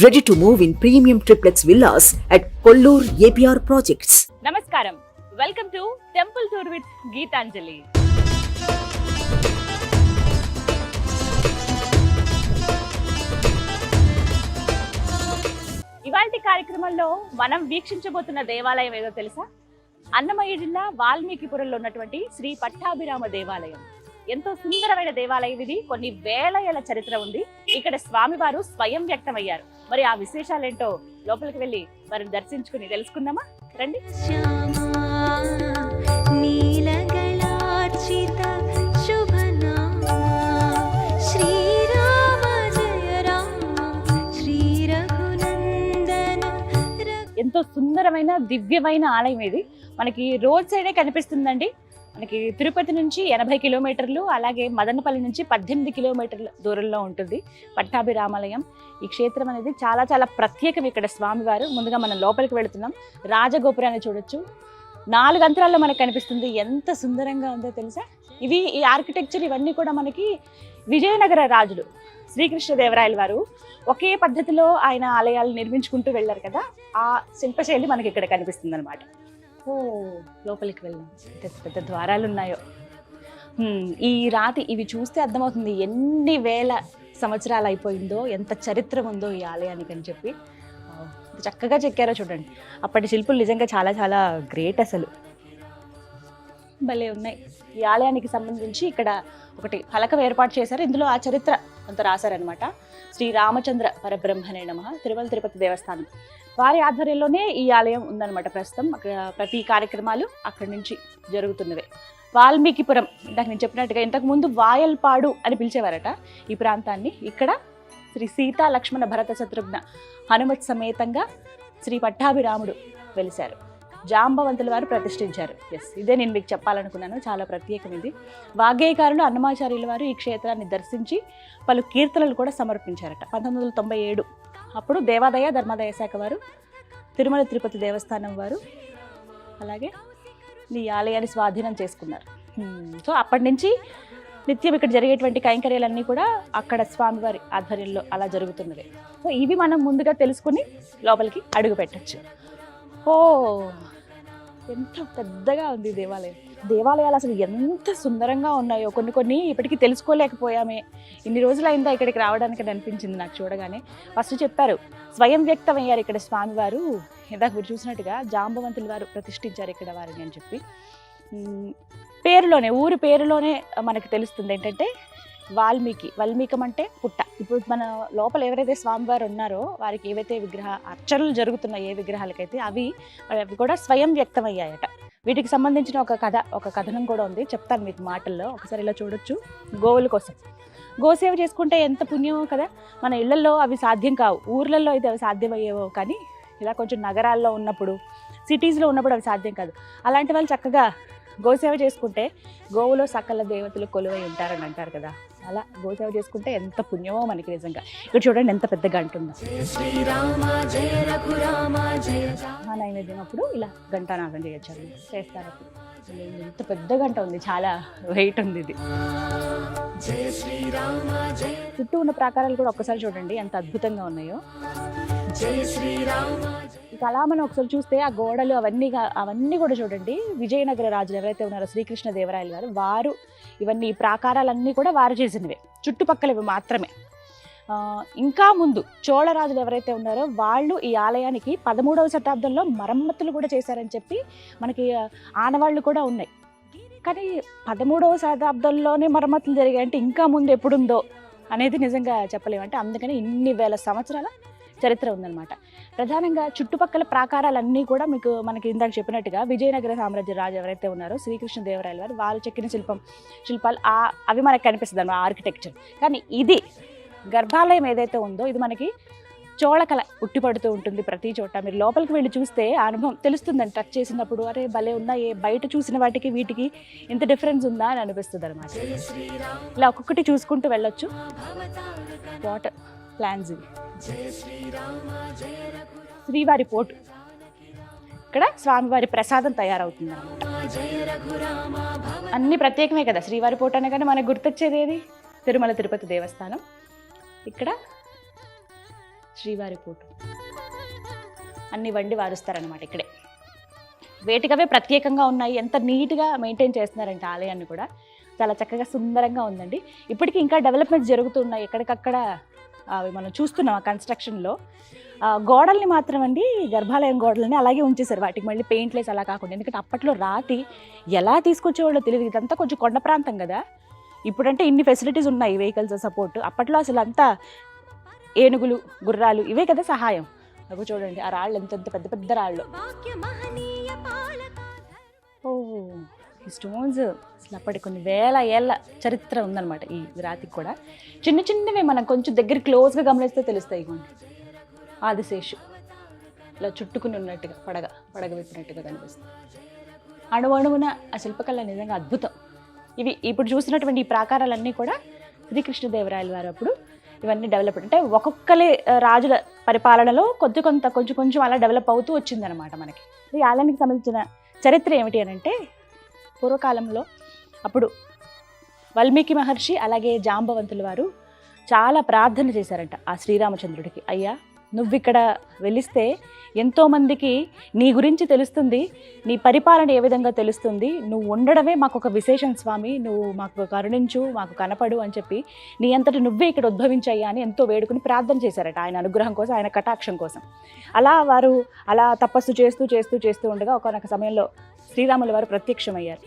Ready to move in premium triplex villas at Kollur APR Projects. నమస్కారం, welcome to temple tour with Geethanjali. ఇవాల్టి కార్యక్రమంలో మనం వీక్షించబోతున్న దేవాలయం ఏదో తెలుసా? అన్నమయ్య జిల్లా వాల్మీకిపురంలో ఉన్నటువంటి శ్రీ పట్టాభిరామ దేవాలయం. ఎంతో సుందరమైన దేవాలయం ఇది. కొన్ని వేల ఏళ్ల చరిత్ర ఉంది. ఇక్కడ స్వామివారు స్వయం వ్యక్తమయ్యారు. మరి ఆ విశేషాలేంటో లోపలికి వెళ్ళి వారిని దర్శించుకుని తెలుసుకుందామా? రండి. ఎంతో సుందరమైన దివ్యమైన ఆలయం ఇది. మనకి రోడ్ సైడే కనిపిస్తుందండి. మనకి తిరుపతి నుంచి 80 కిలోమీటర్లు, అలాగే మదనపల్లి నుంచి 18 కిలోమీటర్ల దూరంలో ఉంటుంది పట్టాభిరామాలయం. ఈ క్షేత్రం అనేది చాలా చాలా ప్రత్యేకం. ఇక్కడ స్వామివారు ముందుగా మనం లోపలికి వెళుతున్నాం. రాజగోపురాన్ని చూడొచ్చు. 4 అంతరాల్లో మనకు కనిపిస్తుంది. ఎంత సుందరంగా ఉందో తెలుసా? ఈ ఆర్కిటెక్చర్ ఇవన్నీ కూడా మనకి విజయనగర రాజులు శ్రీకృష్ణదేవరాయల వారు ఒకే పద్ధతిలో ఆయన ఆలయాలు నిర్మించుకుంటూ వెళ్ళారు కదా, ఆ శిల్పశైలి మనకి ఇక్కడ కనిపిస్తుంది అనమాట. ఓ, లోపలికి వెళ్దాం. పెద్ద పెద్ద ద్వారాలు ఉన్నాయో. ఈ రాతి ఇవి చూస్తే అర్థమవుతుంది ఎన్ని వేల సంవత్సరాలు అయిపోయిందో, ఎంత చరిత్ర ఉందో ఈ ఆలయానికి అని చెప్పి. చక్కగా చెక్కారో చూడండి. అప్పటి శిల్పులు నిజంగా చాలా చాలా గ్రేట్. అసలు భలే ఉన్నాయి. ఈ ఆలయానికి సంబంధించి ఇక్కడ ఒకటి ఫలకం ఏర్పాటు చేశారు. ఇందులో ఆ చరిత్ర అంత రాశారనమాట. శ్రీ రామచంద్ర పరబ్రహ్మణే నమః, తిరుమల తిరుపతి దేవస్థానం వారి ఆధ్వర్యంలోనే ఈ ఆలయం ఉందన్నమాట. ప్రస్తుతం అక్కడ ప్రతి కార్యక్రమాలు అక్కడి నుంచి జరుగుతున్నవే. వాల్మీకిపురం ఇందాక నేను చెప్పినట్టుగా ఇంతకుముందు వాయల్పాడు అని పిలిచేవారట ఈ ప్రాంతాన్ని. ఇక్కడ శ్రీ సీతా లక్ష్మణ భరత శత్రుఘ్న హనుమత్ సమేతంగా శ్రీ పట్టాభిరాముడు వెలిశారు. జాంబవంతుల వారు ప్రతిష్ఠించారు. ఇదే నేను మీకు చెప్పాలనుకున్నాను. చాలా ప్రత్యేకం ఇది. వాగ్గేయకారులు అన్నమాచార్యుల వారు ఈ క్షేత్రాన్ని దర్శించి పలు కీర్తనలు కూడా సమర్పించారట. 1997 అప్పుడు దేవాదాయ ధర్మాదాయ శాఖ వారు, తిరుమల తిరుపతి దేవస్థానం వారు అలాగే ఈ ఆలయాన్ని స్వాధీనం చేసుకున్నారు. సో అప్పటి నుంచి నిత్యం ఇక్కడ జరిగేటువంటి కైంకర్యాలన్నీ కూడా అక్కడ స్వామివారి ఆధ్వర్యంలో అలా జరుగుతున్నది. సో ఇవి మనం ముందుగా తెలుసుకుని లోపలికి అడుగు పెట్టచ్చు. ఓ, ఎంత పెద్దగా ఉంది దేవాలయం. దేవాలయాలు అసలు ఎంత సుందరంగా ఉన్నాయో కొన్ని ఇప్పటికీ తెలుసుకోలేకపోయామే. ఇన్ని రోజులు అయిందా ఇక్కడికి రావడానికి అనిపించింది నాకు చూడగానే. ఫస్ట్ చెప్పారు స్వయం వ్యక్తం అయ్యారు ఇక్కడ స్వామివారు. ఇందాక మీరు చూసినట్టుగా జాంబవంతుల వారు ప్రతిష్ఠించారు ఇక్కడ వారిని అని చెప్పి. పేరులోనే, ఊరి పేరులోనే మనకు తెలుస్తుంది ఏంటంటే వాల్మీకం అంటే పుట్ట. ఇప్పుడు మన లోపల ఎవరైతే స్వామివారు ఉన్నారో వారికి ఏవైతే అర్చనలు జరుగుతున్నాయి, ఏ విగ్రహాలకైతే అవి కూడా స్వయం వ్యక్తమయ్యాయట. వీటికి సంబంధించిన ఒక కథనం కూడా ఉంది, చెప్తాను మీకు మాటల్లో. ఒకసారి ఇలా చూడొచ్చు. గోవుల కోసం గోసేవ చేసుకుంటే ఎంత పుణ్యమో కదా. మన ఇళ్లలో అవి సాధ్యం కావు, ఊర్లలో అయితే అవి సాధ్యమయ్యేవో, కానీ ఇలా కొంచెం నగరాల్లో ఉన్నప్పుడు, సిటీస్లో ఉన్నప్పుడు అవి సాధ్యం కాదు. అలాంటి వాళ్ళు చక్కగా గోసేవ చేసుకుంటే గోవులో సకల దేవతలు కొలువై ఉంటారని అంటారు కదా, అలా గోసేవ చేసుకుంటే ఎంత పుణ్యమో మనకి నిజంగా. ఇక్కడ చూడండి ఎంత పెద్ద గంట ఉందో. మా నైవేద్యం అప్పుడు ఇలా ఘంటానాదం చేయొచ్చు, చేస్తారు అప్పుడు. ఎంత పెద్ద గంట ఉంది, చాలా వెయిట్ ఉంది ఇది. చుట్టూ ఉన్న ప్రాకారాలు కూడా ఒక్కసారి చూడండి ఎంత అద్భుతంగా ఉన్నాయో. ఇక అలా మనం ఒకసారి చూస్తే ఆ గోడలు అవన్నీ కూడా చూడండి. విజయనగర రాజులు ఎవరైతే ఉన్నారో శ్రీకృష్ణదేవరాయలు వారు ఇవన్నీ ఈ ప్రాకారాలన్నీ కూడా వారు చేసినవే, చుట్టుపక్కలవి మాత్రమే. ఇంకా ముందు చోళరాజులు ఎవరైతే ఉన్నారో వాళ్ళు ఈ ఆలయానికి 13వ శతాబ్దంలో మరమ్మతులు కూడా చేశారని చెప్పి మనకి ఆనవాళ్ళు కూడా ఉన్నాయి. కానీ 13వ శతాబ్దంలోనే మరమ్మతులు జరిగాయంటే ఇంకా ముందు ఎప్పుడుందో అనేది నిజంగా చెప్పలేమంటే. అందుకని ఇన్ని వేల సంవత్సరాల చరిత్ర ఉందన్నమాట. ప్రధానంగా చుట్టుపక్కల ప్రాకారాలన్నీ కూడా మనకి ఇందాక చెప్పినట్టుగా విజయనగర సామ్రాజ్య రాజు ఎవరైతే ఉన్నారో శ్రీకృష్ణదేవరాయల వారు వాళ్ళు చెక్కిన శిల్పాలు అవి మనకు కనిపిస్తుంది అన్నమాట, ఆర్కిటెక్చర్. కానీ ఇది గర్భాలయం ఏదైతే ఉందో ఇది మనకి చోళకళ ఉట్టిపడుతూ ఉంటుంది ప్రతి చోట. మీరు లోపలికి వెళ్ళి చూస్తే అనుభవం తెలుస్తుందండి. టచ్ చేసినప్పుడు అరే భలే ఉన్నాయి, బయట చూసిన వాటికి వీటికి ఇంత డిఫరెన్స్ ఉందా అని అనిపిస్తుంది అనమాట. ఇలా ఒక్కొక్కటి చూసుకుంటూ వెళ్ళొచ్చు. వాటర్ ప్లాన్స్ ఇవి. శ్రీవారి పోటు, ఇక్కడ స్వామివారి ప్రసాదం తయారవుతుంది అన్నమాట. అన్ని ప్రత్యేకమే కదా. శ్రీవారి పోటు అనగానే మనకు గుర్తొచ్చేది ఏది? తిరుమల తిరుపతి దేవస్థానం. ఇక్కడ శ్రీవారి ఫోటో అన్ని వండి వారుస్తారనమాట ఇక్కడే. వేటికవే ప్రత్యేకంగా ఉన్నాయి. ఎంత నీట్గా మెయింటైన్ చేస్తున్నారంటే ఆలయాన్ని కూడా చాలా చక్కగా సుందరంగా ఉందండి. ఇప్పటికీ ఇంకా డెవలప్మెంట్స్ జరుగుతున్నాయి ఎక్కడికక్కడ, అవి మనం చూస్తున్నాం ఆ కన్స్ట్రక్షన్లో. గోడల్ని మాత్రం అండి, గర్భాలయం గోడల్ని అలాగే ఉంచేశారు, వాటికి మళ్ళీ పెయింట్లేసి అలా కాకుండా. ఎందుకంటే అప్పట్లో రాతి ఎలా తీసుకొచ్చేవాళ్ళో తెలియదు, ఇదంతా కొంచెం కొండ ప్రాంతం కదా. ఇప్పుడంటే ఇన్ని ఫెసిలిటీస్ ఉన్నాయి, వెహికల్స్ సపోర్ట్. అప్పట్లో అసలు అంతా ఏనుగులు, గుర్రాలు ఇవే కదా సహాయం. అవి చూడండి, ఆ రాళ్ళు ఎంత పెద్ద పెద్ద రాళ్ళు. ఓ, ఈ స్టోన్స్ అసలు అప్పటి కొన్ని వేల ఏళ్ళ చరిత్ర ఉందన్నమాట ఈ రాతికి కూడా. చిన్న చిన్నవే మనం కొంచెం దగ్గర క్లోజ్గా గమనిస్తే తెలుస్తాయి. ఇవ్వండి, ఆదిశేషు ఇలా చుట్టుకుని ఉన్నట్టుగా పడగ విప్పినట్టుగా కనిపిస్తుంది. అణువణువున ఆ శిల్పకళ నిజంగా అద్భుతం. ఇవి ఇప్పుడు చూసినటువంటి ఈ ప్రాకారాలన్నీ కూడా శ్రీకృష్ణదేవరాయల వారు అప్పుడు ఇవన్నీ డెవలప్, అంటే ఒక్కొక్కలే రాజుల పరిపాలనలో కొంచెం కొంచెం అలా డెవలప్ అవుతూ వచ్చిందనమాట మనకి. ఈ ఆలయానికి సంబంధించిన చరిత్ర ఏమిటి అని అంటే, పూర్వకాలంలో అప్పుడు వాల్మీకి మహర్షి అలాగే జాంబవంతుల వారు చాలా ప్రార్థన చేశారంట ఆ శ్రీరామచంద్రుడికి. అయ్యా, నువ్వు ఇక్కడ వెలిస్తే ఎంతోమందికి నీ గురించి తెలుస్తుంది, నీ పరిపాలన ఏ విధంగా తెలుస్తుంది, నువ్వు ఉండడమే మాకు ఒక విశేషం స్వామి, నువ్వు మాకు కరుణించు, మాకు కనపడు అని చెప్పి నీ అంతటి నువ్వే ఇక్కడ ఉద్భవించాయ్యా అని ఎంతో వేడుకుని ప్రార్థన చేశారట ఆయన అనుగ్రహం కోసం, ఆయన కటాక్షం కోసం. అలా వారు అలా తపస్సు చేస్తూ ఉండగా ఒకనొక సమయంలో శ్రీరాముల వారు ప్రత్యక్షమయ్యారు.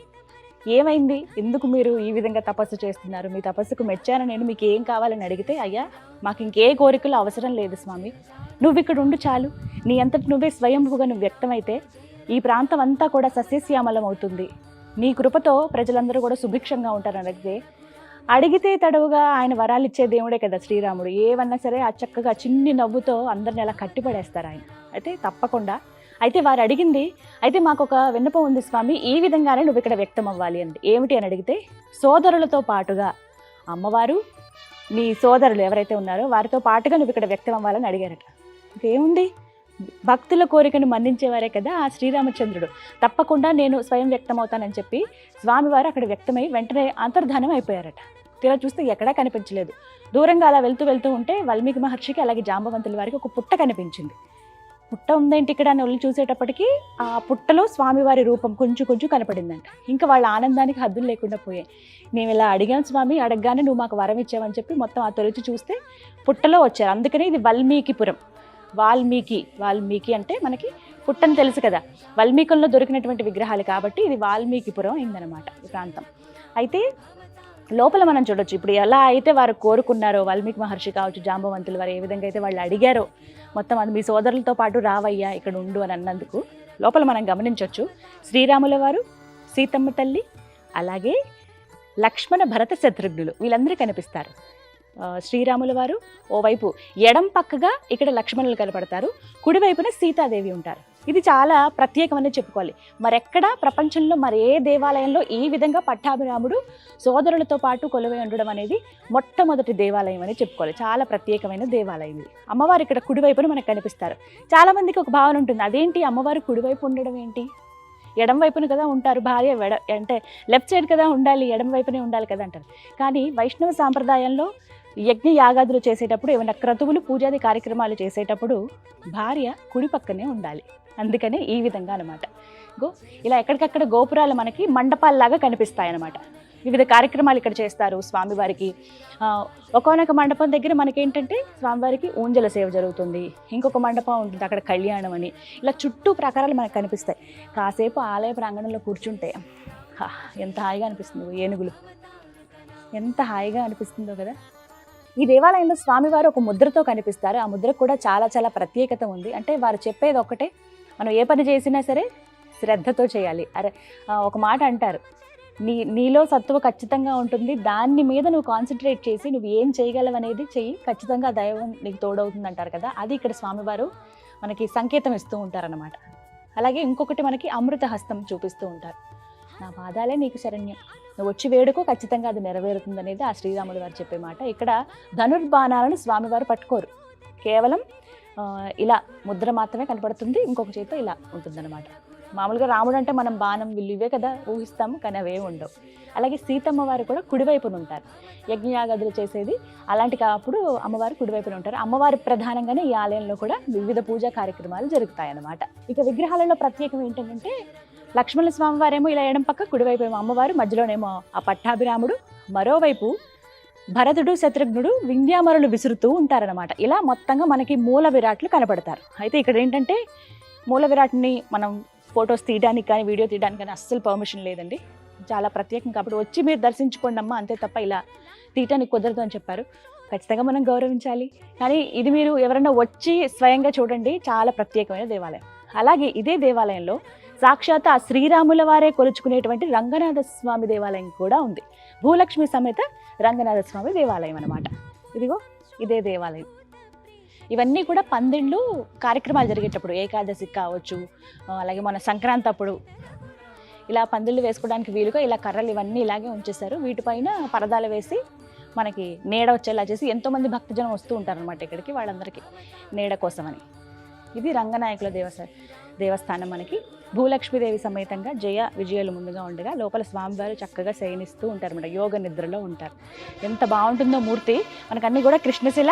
ఏమైంది, ఎందుకు మీరు ఈ విధంగా తపస్సు చేస్తున్నారు, మీ తపస్సుకు మెచ్చాను నేను, మీకు ఏం కావాలని అడిగితే, అయ్యా మాకు ఇంకే కోరికలు అవసరం లేదు స్వామి, నువ్వు ఇక్కడ ఉండు చాలు, నీ అంతటి నువ్వే స్వయంభుగా నువ్వు వ్యక్తమైతే ఈ ప్రాంతం అంతా కూడా సస్యశ్యామలం అవుతుంది, నీ కృపతో ప్రజలందరూ కూడా సుభిక్షంగా ఉంటారని అడిగితే తడవుగా ఆయన వరాలు ఇచ్చే దేవుడే కదా శ్రీరాముడు. ఏమన్నా సరే ఆ చక్కగా చిన్ని నవ్వుతో అందరిని అలా కట్టిపడేస్తారు ఆయన. అయితే తప్పకుండా, అయితే వారు అడిగింది, అయితే మాకు ఒక విన్నపం ఉంది స్వామి, ఈ విధంగానే నువ్వు ఇక్కడ వ్యక్తం అవ్వాలి అండి. ఏమిటి అని అడిగితే, సోదరులతో పాటుగా అమ్మవారు, నీ సోదరులు ఎవరైతే ఉన్నారో వారితో పాటుగా నువ్వు ఇక్కడ వ్యక్తం అవ్వాలని అడిగారట. ఇంకేముంది, భక్తుల కోరికను మన్నించేవారే కదా ఆ శ్రీరామచంద్రుడు, తప్పకుండా నేను స్వయం వ్యక్తం అవుతానని చెప్పి స్వామివారు అక్కడ వ్యక్తమై వెంటనే అంతర్ధానం అయిపోయారట. తీరా చూస్తే ఎక్కడా కనిపించలేదు. దూరంగా అలా వెళ్తూ ఉంటే వాల్మీకి మహర్షికి అలాగే జాంబవంతుల వారికి ఒక పుట్ట కనిపించింది. పుట్ట ఉందేంటి ఇక్కడ అని వెళ్ళి చూసేటప్పటికి ఆ పుట్టలో స్వామివారి రూపం కొంచెం కనపడిందంట. ఇంకా వాళ్ళ ఆనందానికి హద్దులు లేకుండా పోయాయి. మేము ఇలా అడిగాం స్వామి, అడగగానే నువ్వు మాకు వరం ఇచ్చావని చెప్పి మొత్తం ఆ తొలిచి చూస్తే పుట్టలో వచ్చారు. అందుకని ఇది వాల్మీకిపురం. వాల్మీకి అంటే మనకి పుట్టని తెలుసు కదా, వాల్మీకుల్లో దొరికినటువంటి విగ్రహాలు కాబట్టి ఇది వాల్మీకిపురం అయిందనమాట ఈ ప్రాంతం. అయితే లోపల మనం చూడొచ్చు, ఇప్పుడు ఎలా అయితే వారు కోరుకున్నారో, వాల్మీకి మహర్షి కావచ్చు, జాంబవంతులు వారు ఏ విధంగా అయితే వాళ్ళు అడిగారో, మొత్తం అది మీ సోదరులతో పాటు రావయ్యా ఇక్కడ ఉండు అని అన్నందుకు లోపల మనం గమనించవచ్చు. శ్రీరాముల వారు, సీతమ్మ తల్లి, అలాగే లక్ష్మణ, భరత, శత్రుఘ్నులు వీళ్ళందరూ కనిపిస్తారు. శ్రీరాముల వారు ఓవైపు ఎడం పక్కగా ఇక్కడ లక్ష్మణులు కనపడతారు, కుడివైపున సీతాదేవి ఉంటారు. ఇది చాలా ప్రత్యేకమని చెప్పుకోవాలి. మరెక్కడా ప్రపంచంలో ఏ దేవాలయంలో ఈ విధంగా పట్టాభిరాముడు సోదరులతో పాటు కొలువై ఉండడం అనేది మొట్టమొదటి దేవాలయం అని చెప్పుకోవాలి. చాలా ప్రత్యేకమైన దేవాలయం ఇది. అమ్మవారు ఇక్కడ కుడివైపున మనకు కనిపిస్తారు. చాలామందికి ఒక భావన ఉంటుంది, అదేంటి అమ్మవారు కుడివైపు ఉండడం ఏంటి, ఎడం వైపున కదా ఉంటారు, భార్య అంటే లెఫ్ట్ సైడ్ కదా ఉండాలి, ఎడం వైపునే ఉండాలి కదా అంటారు. కానీ వైష్ణవ సాంప్రదాయంలో యజ్ఞ యాగాదులు చేసేటప్పుడు, ఏమైనా క్రతువులు పూజాది కార్యక్రమాలు చేసేటప్పుడు భార్య కుడి పక్కనే ఉండాలి. అందుకనే ఈ విధంగా అనమాట. ఇలా ఎక్కడికక్కడ గోపురాలు మనకి మండపాల్లాగా కనిపిస్తాయి అన్నమాట. వివిధ కార్యక్రమాలు ఇక్కడ చేస్తారు స్వామివారికి. ఒక్కొక్క మండపం దగ్గర మనకేంటంటే స్వామివారికి ఊంజల సేవ జరుగుతుంది, ఇంకొక మండపం ఉంటుంది అక్కడ కళ్యాణం అని, ఇలా చుట్టూ ప్రకారాలు మనకు కనిపిస్తాయి. కాసేపు ఆలయ ప్రాంగణంలో కూర్చుంటే ఎంత హాయిగా అనిపిస్తుందో, ఏనుగులు ఎంత హాయిగా అనిపిస్తుందో కదా. ఈ దేవాలయంలో స్వామివారు ఒక ముద్రతో కనిపిస్తారు. ఆ ముద్రకు కూడా చాలా చాలా ప్రత్యేకత ఉంది. అంటే వారు చెప్పేది ఒక్కటే, మనం ఏ పని చేసినా సరే శ్రద్ధతో చేయాలి. ఒక మాట అంటారు, నీలో సత్తువ ఖచ్చితంగా ఉంటుంది, దాని మీద నువ్వు కాన్సన్ట్రేట్ చేసి నువ్వు ఏం చేయగలవు అనేది చెయ్యి, ఖచ్చితంగా దైవం నీకు తోడవుతుంది అంటారు కదా. అది ఇక్కడ స్వామివారు మనకి సంకేతం ఇస్తూ ఉంటారన్నమాట. అలాగే ఇంకొకటి మనకి అమృత హస్తం చూపిస్తూ ఉంటారు. నా పాదాలే నీకు శరణ్యం, నువ్వు వచ్చి వేడుకో ఖచ్చితంగా అది నెరవేరుతుంది అనేది ఆ శ్రీరాములు వారు చెప్పే మాట. ఇక్కడ ధనుర్బాణాలను స్వామివారు పట్టుకోరు, కేవలం ఇలా ముద్ర మాత్రమే కనపడుతుంది, ఇంకొక చేతితో ఇలా ఉంటుందన్నమాట. మామూలుగా రాముడు అంటే మనం బాణం విల్లు ఇవే కదా ఊహిస్తాము, కానీ అవే ఉండవు. అలాగే సీతమ్మ వారు కూడా కుడివైపున ఉంటారు. యజ్ఞయాగాదులు చేసేది అలాంటి అప్పుడు అమ్మవారు కుడివైపున ఉంటారు. అమ్మవారి ప్రధానంగానే ఈ ఆలయంలో కూడా వివిధ పూజా కార్యక్రమాలు జరుగుతాయి అన్నమాట. ఇక విగ్రహాలలో ప్రత్యేకం ఏంటంటే లక్ష్మణ స్వామి వారేమో ఇలా ఎడం పక్క, కుడివైపు ఏమో అమ్మవారు, మధ్యలోనేమో ఆ పట్టాభిరాముడు, మరోవైపు భరతుడు శత్రుఘ్నుడు వింధ్యామరులు విసురుతూ ఉంటారనమాట. ఇలా మొత్తంగా మనకి మూల విరాట్లు కనపడతారు. అయితే ఇక్కడ ఏంటంటే మూల విరాట్ని మనం ఫొటోస్ తీయడానికి కానీ వీడియో తీయడానికి కానీ అస్సలు పర్మిషన్ లేదండి. చాలా ప్రత్యేకం కాబట్టి వచ్చి మీరు దర్శించుకోండి అమ్మా, అంతే తప్ప ఇలా తీయటానికి కుదరదు అని చెప్పారు. ఖచ్చితంగా మనం గౌరవించాలి. కానీ ఇది మీరు ఎవరైనా వచ్చి స్వయంగా చూడండి, చాలా ప్రత్యేకమైన దేవాలయం. అలాగే ఇదే దేవాలయంలో సాక్షాత్ ఆ శ్రీరాముల వారే కొలుచుకునేటువంటి రంగనాథ స్వామి దేవాలయం కూడా ఉంది. భూలక్ష్మి సమేత రంగనాథ స్వామి దేవాలయం అన్నమాట. ఇదిగో ఇదే దేవాలయం. ఇవన్నీ కూడా పందిళ్ళు కార్యక్రమాలు జరిగేటప్పుడు, ఏకాదశికి కావచ్చు, అలాగే మన సంక్రాంతి అప్పుడు ఇలా పందిళ్ళు వేసుకోవడానికి వీలుగా ఇలా కర్రలు ఇవన్నీ ఇలాగే ఉంచేశారు. వీటిపైన పరదాలు వేసి మనకి నీడ వచ్చేలా చేసి ఎంతోమంది భక్తజనం వస్తూ ఉంటారనమాట ఇక్కడికి, వాళ్ళందరికీ నీడ కోసమని. ఇది రంగనాయకుల దేవస్థానం. మనకి భూలక్ష్మీదేవి సమేతంగా జయ విజయాలు ముందుగా ఉండగా లోపల స్వామివారు చక్కగా శయనిస్తూ ఉంటారన్నమాట, యోగ నిద్రలో ఉంటారు. ఎంత బాగుంటుందో మూర్తి. మనకు అన్నీ కూడా కృష్ణశిల,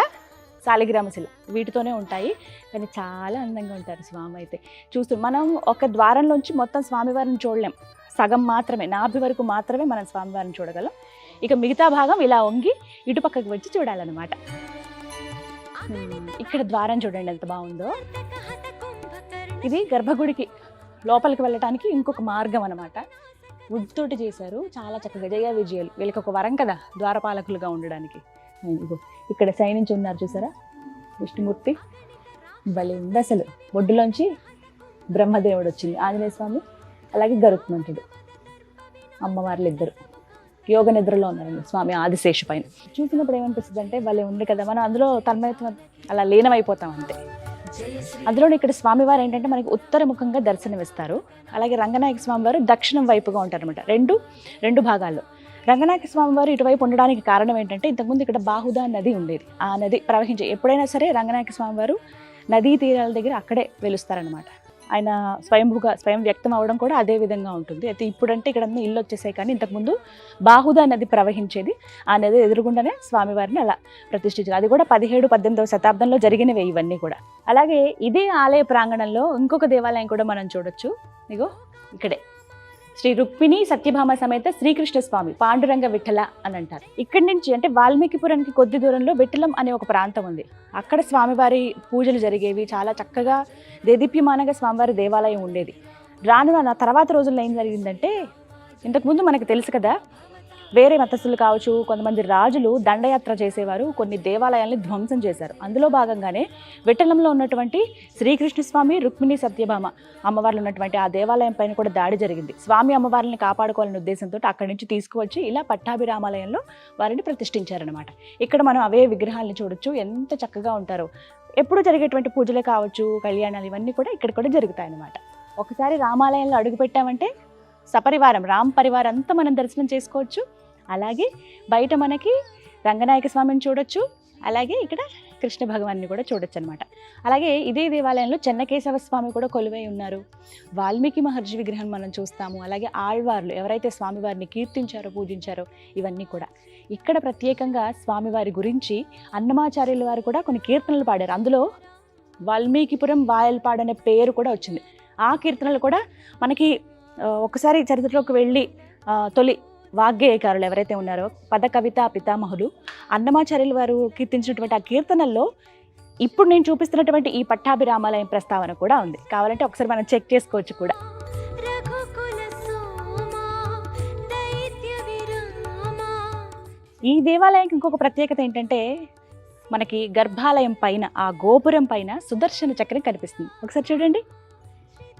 శాలిగ్రామశిల వీటితోనే ఉంటాయి, కానీ చాలా అందంగా ఉంటారు స్వామి. అయితే చూస్తూ మనం ఒక ద్వారంలోంచి మొత్తం స్వామివారిని చూడలేం, సగం మాత్రమే, నాభి వరకు మాత్రమే మనం స్వామివారిని చూడగలం. ఇక మిగతా భాగం ఇలా వంగి ఇటుపక్కకి వచ్చి చూడాలన్నమాట. ఇక్కడ ద్వారం చూడండి ఎంత బాగుందో. ఇది గర్భగుడికి లోపలికి వెళ్ళటానికి ఇంకొక మార్గం అనమాట. వుడ్ తోటి చేశారు, చాలా చక్కగా. జయ విజయాలు వీళ్ళకి ఒక వరం కదా ద్వారపాలకులుగా ఉండడానికి. ఇక్కడ శయనించి ఉన్నారు చూసారా విష్ణుమూర్తి, భలే ఉంది అసలు. ఒడ్డులోంచి బ్రహ్మదేవుడు వచ్చింది, ఆంజనేయ స్వామి, అలాగే గరుత్మంతుడు, అమ్మవార్లు ఇద్దరు యోగ నిద్రలో ఉన్నారండి స్వామి ఆదిశేషు పైన. చూసినప్పుడు ఏమనిపిస్తుంది అంటే భలే ఉంది కదా, మనం అందులో తన్మయత్వం అలా లీనమైపోతాం అంతే. అందులో ఇక్కడ స్వామివారు ఏంటంటే మనకి ఉత్తరముఖంగా దర్శనమిస్తారు. అలాగే రంగనాయక స్వామివారు దక్షిణం వైపుగా ఉంటారనమాట, రెండు భాగాల్లో. రంగనాయక స్వామివారు ఇటువైపు ఉండడానికి కారణం ఏంటంటే ఇంతకుముందు ఇక్కడ బాహుదా నది ఉండేది. ఆ నది ప్రవహించే ఎప్పుడైనా సరే రంగనాయక స్వామివారు నదీ తీరాల దగ్గర అక్కడే వెలుస్తారనమాట. ఆయన స్వయం వ్యక్తం అవ్వడం కూడా అదే విధంగా ఉంటుంది. అయితే ఇప్పుడంటే ఇక్కడ అన్నీ ఇల్లు వచ్చేసాయి, కానీ ఇంతకుముందు బాహుదా నది ప్రవహించేది. ఆ నది ఎదురుగుండానే స్వామివారిని అలా ప్రతిష్ఠించారు. అది కూడా 17-18వ శతాబ్దంలో జరిగినవే ఇవన్నీ కూడా. అలాగే ఇదే ఆలయ ప్రాంగణంలో ఇంకొక దేవాలయం కూడా మనం చూడొచ్చు. ఇగో ఇక్కడే శ్రీ రుక్మిణి సత్యభామ సమేత శ్రీకృష్ణ స్వామి పాండురంగ విఠల అని అంటారు. ఇక్కడి నుంచి అంటే వాల్మీకిపురానికి కొద్ది దూరంలో విఠలం అనే ఒక ప్రాంతం ఉంది. అక్కడ స్వామివారి పూజలు జరిగేవి, చాలా చక్కగా దేదీప్యమానంగా స్వామివారి దేవాలయం ఉండేది. నా తర్వాత రోజుల్లో ఏం జరిగిందంటే, ఇంతకుముందు మనకు తెలుసు కదా, వేరే మతస్థులు కావచ్చు, కొంతమంది రాజులు దండయాత్ర చేసేవారు, కొన్ని దేవాలయాల్ని ధ్వంసం చేశారు. అందులో భాగంగానే విఠలంలో ఉన్నటువంటి శ్రీకృష్ణ స్వామి, రుక్మిణి సత్యభామ అమ్మవార్లు ఉన్నటువంటి ఆ దేవాలయం పైన కూడా దాడి జరిగింది. స్వామి అమ్మవారిని కాపాడుకోవాలనే ఉద్దేశంతో అక్కడి నుంచి తీసుకువచ్చి ఇలా పట్టాభిరామాలయంలో వారిని ప్రతిష్ఠించారనమాట. ఇక్కడ మనం అవే విగ్రహాలను చూడొచ్చు, ఎంత చక్కగా ఉంటారో. ఎప్పుడు జరిగేటువంటి పూజలే కావచ్చు, కళ్యాణాలు ఇవన్నీ కూడా ఇక్కడ కూడా జరుగుతాయన్నమాట. ఒకసారి రామాలయంలో అడుగు పెట్టామంటే సపరివారం, రామ్ పరివారం అంతా మనం దర్శనం చేసుకోవచ్చు. అలాగే బయట మనకి రంగనాయక స్వామిని చూడొచ్చు, అలాగే ఇక్కడ కృష్ణ భగవాన్ని కూడా చూడొచ్చు అనమాట. అలాగే ఇదే దేవాలయంలో చెన్నకేశవ స్వామి కూడా కొలువై ఉన్నారు. వాల్మీకి మహర్షి విగ్రహం మనం చూస్తాము. అలాగే ఆళ్వార్లు ఎవరైతే స్వామివారిని కీర్తించారో, పూజించారో ఇవన్నీ కూడా. ఇక్కడ ప్రత్యేకంగా స్వామివారి గురించి అన్నమాచార్యుల వారు కూడా కొన్ని కీర్తనలు పాడారు. అందులో వాల్మీకిపురం వాయల్పాడు అనే పేరు కూడా వచ్చింది. ఆ కీర్తనలు కూడా మనకి ఒకసారి చరిత్రలోకి వెళ్ళి తొలి వాగ్గేయకారులు ఎవరైతే ఉన్నారో పద కవిత పితామహులు అన్నమాచార్యుల వారు కీర్తించినటువంటి ఆ కీర్తనల్లో ఇప్పుడు నేను చూపిస్తున్నటువంటి ఈ పట్టాభిరామాలయం ప్రస్తావన కూడా ఉంది. కావాలంటే ఒకసారి మనం చెక్ చేసుకోవచ్చు కూడా. ఈ దేవాలయానికి ఇంకొక ప్రత్యేకత ఏంటంటే మనకి గర్భాలయం పైన ఆ గోపురం పైన సుదర్శన చక్రం కనిపిస్తుంది. ఒకసారి చూడండి,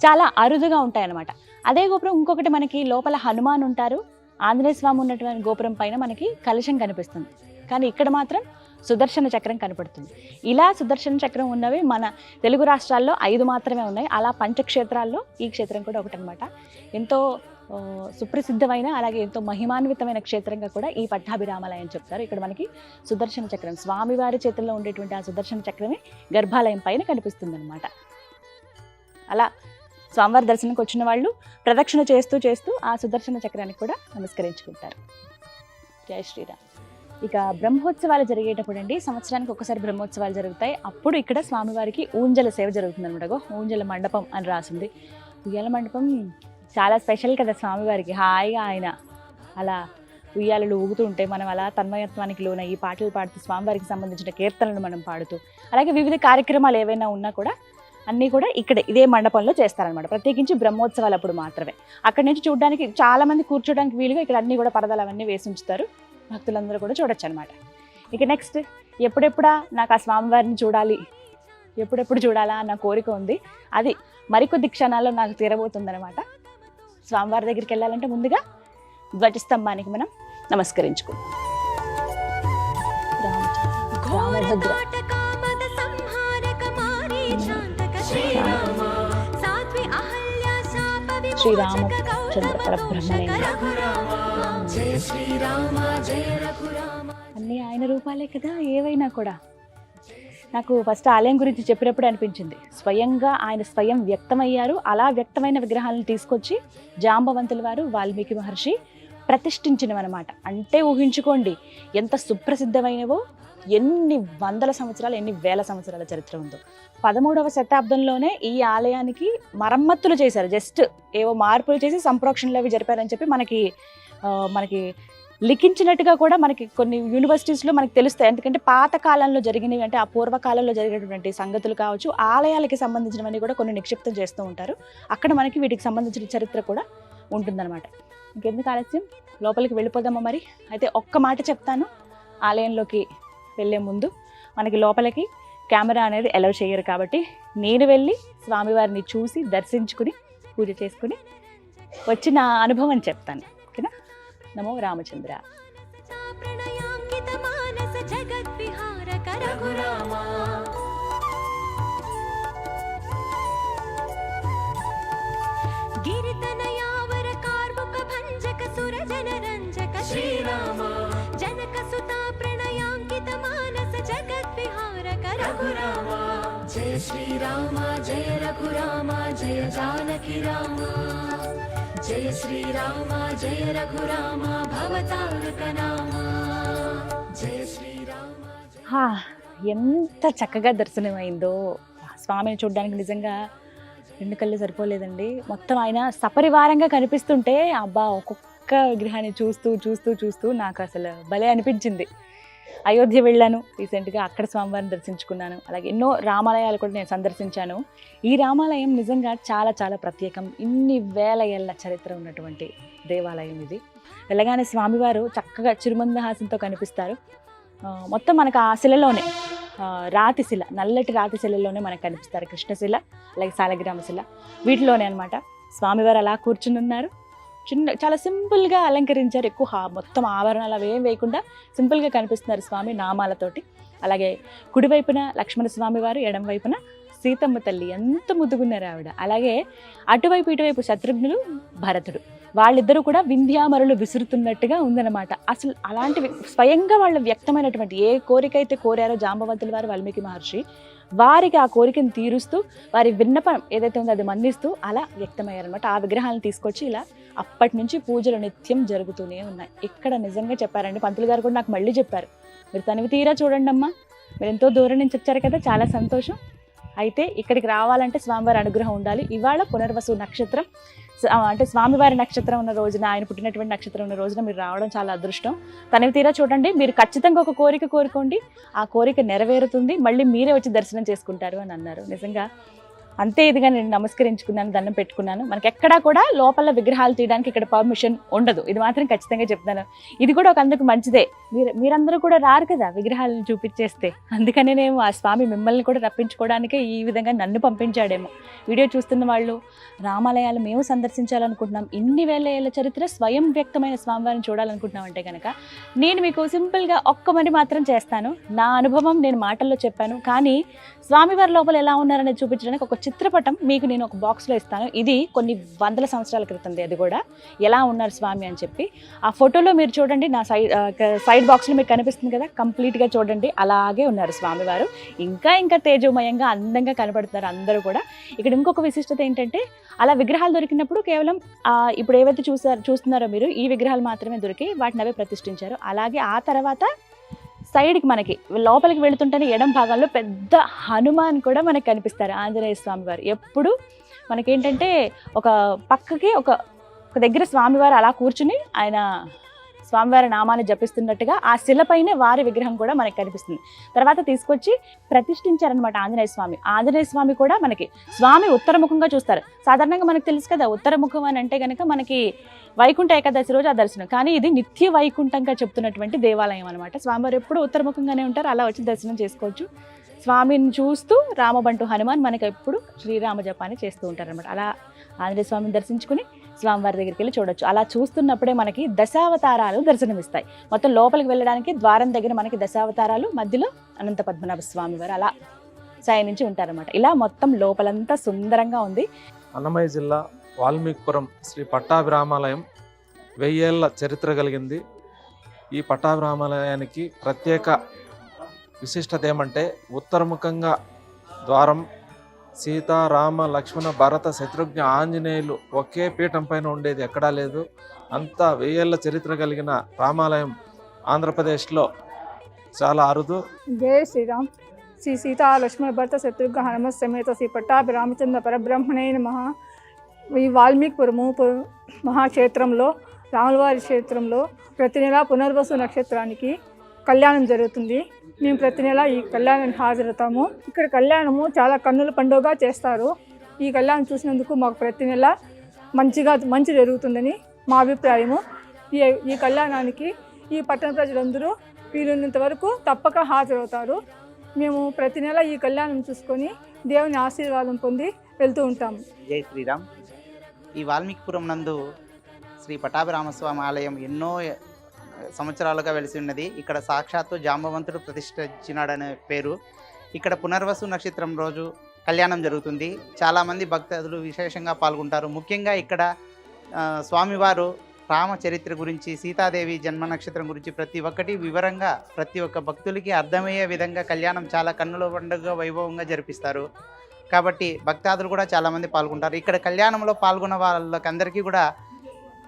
చాలా అరుదుగా ఉంటాయన్నమాట. అదే గోపురం ఇంకొకటి మనకి లోపల హనుమాన్ ఉంటారు, ఆంజనేయ స్వామి ఉన్నటువంటి గోపురం పైన మనకి కలశం కనిపిస్తుంది. కానీ ఇక్కడ మాత్రం సుదర్శన చక్రం కనపడుతుంది. ఇలా సుదర్శన చక్రం ఉన్నవి మన తెలుగు రాష్ట్రాల్లో 5 మాత్రమే ఉన్నాయి. అలా పంచక్షేత్రాల్లో ఈ క్షేత్రం కూడా ఒకటనమాట. ఎంతో సుప్రసిద్ధమైన అలాగే ఎంతో మహిమాన్వితమైన క్షేత్రంగా కూడా ఈ పట్టాభిరామాలయం చెప్తారు. ఇక్కడ మనకి సుదర్శన చక్రం, స్వామివారి చేతుల్లో ఉండేటువంటి ఆ సుదర్శన చక్రమే గర్భాలయం పైన కనిపిస్తుంది అనమాట. అలా స్వామివారి దర్శనంకి వచ్చిన వాళ్ళు ప్రదక్షిణ చేస్తూ చేస్తూ ఆ సుదర్శన చక్రానికి కూడా నమస్కరించుకుంటారు. జై శ్రీరామ్. ఇక బ్రహ్మోత్సవాలు జరిగేటప్పుడు అండి, సంవత్సరానికి ఒకసారి బ్రహ్మోత్సవాలు జరుగుతాయి. అప్పుడు ఇక్కడ స్వామివారికి ఊంజల సేవ జరుగుతుంది అనమాట. ఊంజల మండపం అని రాసింది. ఉయ్యాల మండపం చాలా స్పెషల్ కదా స్వామివారికి. హాయిగా ఆయన అలా ఉయ్యాలలు ఊగుతూ ఉంటే మనం అలా తన్మయత్వానికి లోనయ్యి పాటలు పాడుతూ స్వామివారికి సంబంధించిన కీర్తనలు మనం పాడుతూ, అలాగే వివిధ కార్యక్రమాలు ఏవైనా ఉన్నా కూడా అన్నీ కూడా ఇక్కడ ఇదే మండపంలో చేస్తారనమాట. ప్రత్యేకించి బ్రహ్మోత్సవాలు అప్పుడు మాత్రమే. అక్కడి నుంచి చూడడానికి చాలా మంది కూర్చోడానికి వీలుగా ఇక్కడ అన్నీ కూడా పరదాలు అవన్నీ వేసి ఉంచుతారు. భక్తులందరూ కూడా చూడొచ్చు అనమాట. ఇక నెక్స్ట్ ఎప్పుడెప్పుడా నాకు ఆ స్వామివారిని చూడాలి, ఎప్పుడెప్పుడు చూడాలా అన్న కోరిక ఉంది. అది మరికొద్ది క్షణాల్లో నాకు తీరబోతుందనమాట. స్వామివారి దగ్గరికి వెళ్ళాలంటే ముందుగా ధ్వజస్తంభానికి మనం నమస్కరించుకుంటాం. రామభద్ర శ్రీరామచంద్ర పరబ్రహ్మణే. అన్నీ ఆయన రూపాలే కదా ఏవైనా కూడా. నాకు ఫస్ట్ ఆలయం గురించి చెప్పినప్పుడు అనిపించింది, స్వయంగా ఆయన స్వయం వ్యక్తమయ్యారు. అలా వ్యక్తమైన విగ్రహాలను తీసుకొచ్చి జాంబవంతుల వారు, వాల్మీకి మహర్షి ప్రతిష్ఠించినవన్నమాట. అంటే ఊహించుకోండి ఎంత సుప్రసిద్ధమైనవో, ఎన్ని వందల సంవత్సరాలు, ఎన్ని వేల సంవత్సరాల చరిత్ర ఉందో. 13వ శతాబ్దంలోనే ఈ ఆలయానికి మరమ్మతులు చేశారు. జస్ట్ ఏవో మార్పులు చేసి సంప్రోక్షణలు అవి జరిపారని చెప్పి మనకి లిఖించినట్టుగా కూడా మనకి కొన్ని యూనివర్సిటీస్లో మనకి తెలుస్తాయి. ఎందుకంటే పాత కాలంలో జరిగినవి, అంటే ఆ పూర్వకాలంలో జరిగినటువంటి సంగతులు కావచ్చు, ఆలయాలకి సంబంధించినవన్నీ కూడా కొన్ని నిక్షిప్తం చేస్తూ ఉంటారు. అక్కడ మనకి వీటికి సంబంధించిన చరిత్ర కూడా ఉంటుందన్నమాట. ఇంకెందుకు ఆలస్యం, లోపలికి వెళ్ళిపోదామా మరి? అయితే ఒక్క మాట చెప్తాను, ఆలయంలోకి వెళ్ళే ముందు మనకి లోపలికి కెమెరా అనేది అలౌ చేయరు. కాబట్టి నేను వెళ్ళి స్వామివారిని చూసి దర్శించుకుని పూజ చేసుకుని వచ్చిన అనుభవం చెప్తాను. ఓకేనా? నమో రామచంద్ర. జయ శ్రీరామ జయ రఘురామ జయ జానకి రామ, జయ శ్రీరామ జయ రఘురామ భవతారక నామ, జయ శ్రీరామ. ఎంత చక్కగా దర్శనమైందో స్వామిని చూడడానికి. నిజంగా 2 కళ్ళు సరిపోలేదండి. మొత్తం ఆయన సపరివారంగా కనిపిస్తుంటే అబ్బా, ఒక్కొక్క విగ్రహాన్ని చూస్తూ చూస్తూ చూస్తూ నాకు అసలు భలే అనిపించింది. అయోధ్య వెళ్ళాను రీసెంట్గా, అక్కడ స్వామివారిని దర్శించుకున్నాను. అలాగే ఎన్నో రామాలయాలు కూడా నేను సందర్శించాను. ఈ రామాలయం నిజంగా చాలా చాలా ప్రత్యేకం. ఇన్ని వేల ఏళ్ళ చరిత్ర ఉన్నటువంటి దేవాలయం ఇది. వెళ్ళగానే స్వామివారు చక్కగా చిరుమందహాసంతో కనిపిస్తారు. మొత్తం మనకు ఆ శిలలోనే, రాతి శిల, నల్లటి రాతి శిలలోనే మనకు కనిపిస్తారు. కృష్ణశిల, అలాగే సాలగ్రామ శిల, వీటిలోనే అనమాట స్వామివారు అలా కూర్చుని ఉన్నారు. చాలా సింపుల్గా అలంకరించారు. ఎక్కువ మొత్తం ఆభరణాలు అవేం వేయకుండా సింపుల్గా కనిపిస్తున్నారు స్వామి నామాలతోటి. అలాగే కుడివైపున లక్ష్మణ స్వామి వారు, ఎడం వైపున సీతమ్మ తల్లి, ఎంత ముద్దుగున్నారు ఆవిడ. అలాగే అటువైపు ఇటువైపు శత్రుఘ్నులు, భరతుడు, వాళ్ళిద్దరూ కూడా వింధ్యామరులు విసురుతున్నట్టుగా ఉందన్నమాట. అసలు అలాంటివి స్వయంగా వాళ్ళు వ్యక్తమైనటువంటి ఏ కోరిక అయితే కోరారో జాంబవంతుల వారు, వాల్మీకి మహర్షి, వారికి ఆ కోరికను తీరుస్తూ వారి విన్నపం ఏదైతే ఉందో అది మన్నిస్తూ అలా వ్యక్తమయ్యారనమాట. ఆ విగ్రహాలను తీసుకొచ్చి ఇలా అప్పటి నుంచి పూజలు నిత్యం జరుగుతూనే ఉన్నాయి. ఇక్కడ నిజంగా చెప్పారండి, పంతులు గారు కూడా నాకు మళ్ళీ చెప్పారు, మీరు తనివి తీరా చూడండి అమ్మా, మీరు ఎంతో దూరం నుంచి వచ్చారు కదా, చాలా సంతోషం. అయితే ఇక్కడికి రావాలంటే స్వామివారి అనుగ్రహం ఉండాలి. ఇవాళ పునర్వసు నక్షత్రం, అంటే స్వామివారి నక్షత్రం ఉన్న రోజున, ఆయన పుట్టినటువంటి నక్షత్రం ఉన్న రోజున మీరు రావడం చాలా అదృష్టం. తనివి తీరా చూడండి, మీరు ఖచ్చితంగా ఒక కోరిక కోరుకోండి, ఆ కోరిక నెరవేరుతుంది, మళ్ళీ మీరే వచ్చి దర్శనం చేసుకుంటారు అని అన్నారు. నిజంగా అంతే ఇదిగా నేను నమస్కరించుకున్నాను, దండం పెట్టుకున్నాను. మనకి ఎక్కడా కూడా లోపల విగ్రహాలు తీయడానికి ఇక్కడ పర్మిషన్ ఉండదు, ఇది మాత్రం ఖచ్చితంగా చెప్తాను. ఇది కూడా ఒక అందుకు మంచిదే, మీరందరూ కూడా రారు కదా విగ్రహాలను చూపించేస్తే, అందుకనే నేను ఆ స్వామి మిమ్మల్ని కూడా రప్పించుకోవడానికే ఈ విధంగా నన్ను పంపించాడేమో. వీడియో చూస్తున్న వాళ్ళు రామాలయాలు మేము సందర్శించాలనుకుంటున్నాం, ఇన్ని వేల ఏళ్ళ చరిత్ర స్వయం వ్యక్తమైన స్వామివారిని చూడాలనుకుంటున్నాం అంటే కనుక నేను మీకు సింపుల్గా ఒక్క పని మాత్రం చేస్తాను. నా అనుభవం నేను మాటల్లో చెప్పాను, కానీ స్వామివారి లోపల ఎలా ఉన్నారనేది చూపించడానికి ఒక చిత్రపటం మీకు నేను ఒక బాక్స్లో ఇస్తాను. ఇది కొన్ని వందల సంవత్సరాల క్రితంది. అది కూడా ఎలా ఉన్నారు స్వామి అని చెప్పి ఆ ఫోటోలో మీరు చూడండి. నా సైడ్ బాక్స్లో మీకు కనిపిస్తుంది కదా, కంప్లీట్గా చూడండి. అలాగే ఉన్నారు స్వామివారు. ఇంకా తేజోమయంగా అందంగా కనపడుతున్నారు అందరూ కూడా. ఇక్కడ ఇంకొక విశిష్టత ఏంటంటే, అలా విగ్రహాలు దొరికినప్పుడు కేవలం ఇప్పుడు ఏవైతే చూస్తున్నారో మీరు, ఈ విగ్రహాలు మాత్రమే దొరికి వాటిని అవే ప్రతిష్ఠించారు. అలాగే ఆ తర్వాత సైడ్కి మనకి లోపలికి వెళుతుంటేనే ఎడం భాగంలో పెద్ద హనుమాన్ కూడా మనకు కనిపిస్తారు. ఆంజనేయ స్వామి వారు ఎప్పుడు మనకేంటంటే ఒక పక్కకి ఒక దగ్గర స్వామివారు అలా కూర్చుని ఆయన స్వామివారి నామాన్ని జపిస్తున్నట్టుగా ఆ శిలపైనే వారి విగ్రహం కూడా మనకి కనిపిస్తుంది. తర్వాత తీసుకొచ్చి ప్రతిష్ఠించారనమాట ఆంజనేయ స్వామి. ఆంజనేయ స్వామి కూడా మనకి స్వామి ఉత్తరముఖంగా చూస్తారు. సాధారణంగా మనకు తెలుసు కదా, ఉత్తరముఖం అని అంటే కనుక మనకి వైకుంఠ ఏకాదశి రోజు ఆ దర్శనం. కానీ ఇది నిత్య వైకుంఠంగా చెప్తున్నటువంటి దేవాలయం అనమాట. స్వామివారు ఎప్పుడు ఉత్తరముఖంగానే ఉంటారు. అలా వచ్చి దర్శనం చేసుకోవచ్చు. స్వామిని చూస్తూ రామబంటు హనుమాన్ మనకి ఎప్పుడు శ్రీరామ జపాన్ని చేస్తూ ఉంటారనమాట. అలా ఆంజనేయ స్వామిని దర్శించుకుని స్వామివారి దగ్గరికి వెళ్ళి చూడొచ్చు. అలా చూస్తున్నప్పుడే మనకి దశావతారాలు దర్శనమిస్తాయి. మొత్తం లోపలికి వెళ్ళడానికి ద్వారం దగ్గర మనకి దశావతారాలు, మధ్యలో అనంత పద్మనాభ స్వామివారు అలా శయనించి ఉంటారనమాట. ఇలా మొత్తం లోపలంతా సుందరంగా ఉంది. అన్నమయ్య జిల్లా వాల్మీకిపురం శ్రీ పట్టాభిరామాలయం 1000 ఏళ్ల చరిత్ర కలిగింది. ఈ పట్టాభిరామాలయానికి ప్రత్యేక విశిష్టత ఏమంటే, ఉత్తరముఖంగా ద్వారం సీత, రామ, లక్ష్మణ, భరత, శత్రుఘ్న, ఆంజనేయులు ఒకే పీఠం పైన ఉండేది ఎక్కడా లేదు. అంతా 1000 ఏళ్ల చరిత్ర కలిగిన రామాలయం ఆంధ్రప్రదేశ్లో చాలా అరుదు. జయ శ్రీరామ్. శ్రీ సీతా లక్ష్మణ భరత శత్రుఘ్న హనుమ సమేత శ్రీ పట్టాభి రామచంద్ర పరబ్రహ్మణే నమః. ఈ వాల్మీకిపురము మహాక్షేత్రంలో, రాములవారి క్షేత్రంలో ప్రతి నెల పునర్వసు నక్షత్రానికి కళ్యాణం జరుగుతుంది. మేము ప్రతి నెల ఈ కళ్యాణానికి హాజరవుతాము. ఇక్కడ కళ్యాణము చాలా కన్నుల పండుగగా చేస్తారు. ఈ కళ్యాణం చూసినందుకు మాకు ప్రతి నెల మంచి జరుగుతుందని మా అభిప్రాయము. ఈ కళ్యాణానికి ఈ పట్టణ ప్రజలందరూ వీలున్నంత వరకు తప్పక హాజరవుతారు. మేము ప్రతి నెల ఈ కళ్యాణం చూసుకొని దేవుని ఆశీర్వాదం పొంది వెళ్తూ ఉంటాము. జై శ్రీరామ్. ఈ వాల్మీకిపురం నందు శ్రీ పట్టాభిరామస్వామి ఆలయం ఎన్నో సంవత్సరాలుగా వెలిసి ఉన్నది. ఇక్కడ సాక్షాత్తు జాంబవంతుడు ప్రతిష్ఠించినాడనే పేరు. ఇక్కడ పునర్వసు నక్షత్రం రోజు కళ్యాణం జరుగుతుంది. చాలామంది భక్తులు విశేషంగా పాల్గొంటారు. ముఖ్యంగా ఇక్కడ స్వామివారు రామ చరిత్ర గురించి, సీతాదేవి జన్మ నక్షత్రం గురించి ప్రతి ఒక్కటి వివరంగా ప్రతి ఒక్క భక్తులకి అర్థమయ్యే విధంగా కళ్యాణం చాలా కన్నుల పండుగ వైభవంగా జరిపిస్తారు. కాబట్టి భక్తాదులు కూడా చాలామంది పాల్గొంటారు. ఇక్కడ కళ్యాణంలో పాల్గొన్న వాళ్ళకందరికీ కూడా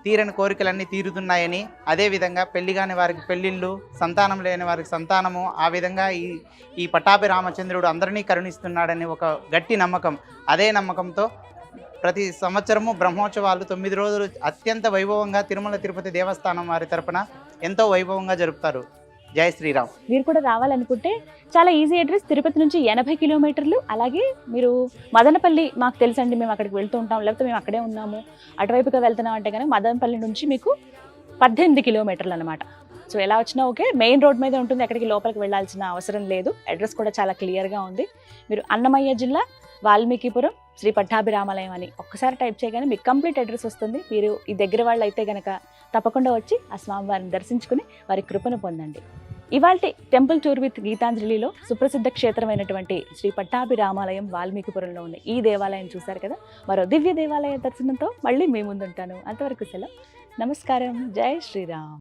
తీరని కోరికలన్నీ తీరుతున్నాయని, అదేవిధంగా పెళ్లి కాని వారికి పెళ్ళిళ్ళు, సంతానం లేని వారికి సంతానము, ఆ విధంగా ఈ పట్టాభి రామచంద్రుడు అందరినీ కరుణిస్తున్నాడని ఒక గట్టి నమ్మకం. అదే నమ్మకంతో ప్రతి సంవత్సరము బ్రహ్మోత్సవాలు 9 రోజులు అత్యంత వైభవంగా తిరుమల తిరుపతి దేవస్థానం వారి తరపున ఎంతో వైభవంగా జరుపుతారు. జై శ్రీరామ్. మీరు కూడా రావాలనుకుంటే చాలా ఈజీ అడ్రస్. తిరుపతి నుంచి 80 కిలోమీటర్లు. అలాగే మీరు మదనపల్లి, మాకు తెలుసండి, మేము అక్కడికి వెళ్తూ ఉంటాం, లేకపోతే మేము అక్కడే ఉన్నాము, అటువైపుగా వెళ్తున్నాం అంటే కనుక మదనపల్లి నుంచి మీకు 18 కిలోమీటర్లు అనమాట. సో ఎలా వచ్చినా ఓకే, మెయిన్ రోడ్ మీద ఉంటుంది, ఎక్కడికి లోపలికి వెళ్ళాల్సిన అవసరం లేదు. అడ్రస్ కూడా చాలా క్లియర్గా ఉంది. మీరు అన్నమయ్య జిల్లా వాల్మీకిపురం శ్రీ పట్టాభిరామాలయం అని ఒక్కసారి టైప్ చేయగానే మీకు కంప్లీట్ అడ్రస్ వస్తుంది. మీరు ఈ దగ్గర వాళ్ళు అయితే కనుక తప్పకుండా వచ్చి ఆ స్వామివారిని దర్శించుకుని వారి కృపను పొందండి. ఇవాల్టి టెంపుల్ టూర్ విత్ గీతాంజలిలో సుప్రసిద్ధ క్షేత్రమైనటువంటి శ్రీ పట్టాభిరామాలయం వాల్మీకిపురంలో ఉన్న ఈ దేవాలయం చూశారు కదా. మరో దివ్య దేవాలయ దర్శనంతో మళ్ళీ మీ ముందుంటాను. అంతవరకు సెలవు. నమస్కారం. జై శ్రీరామ్.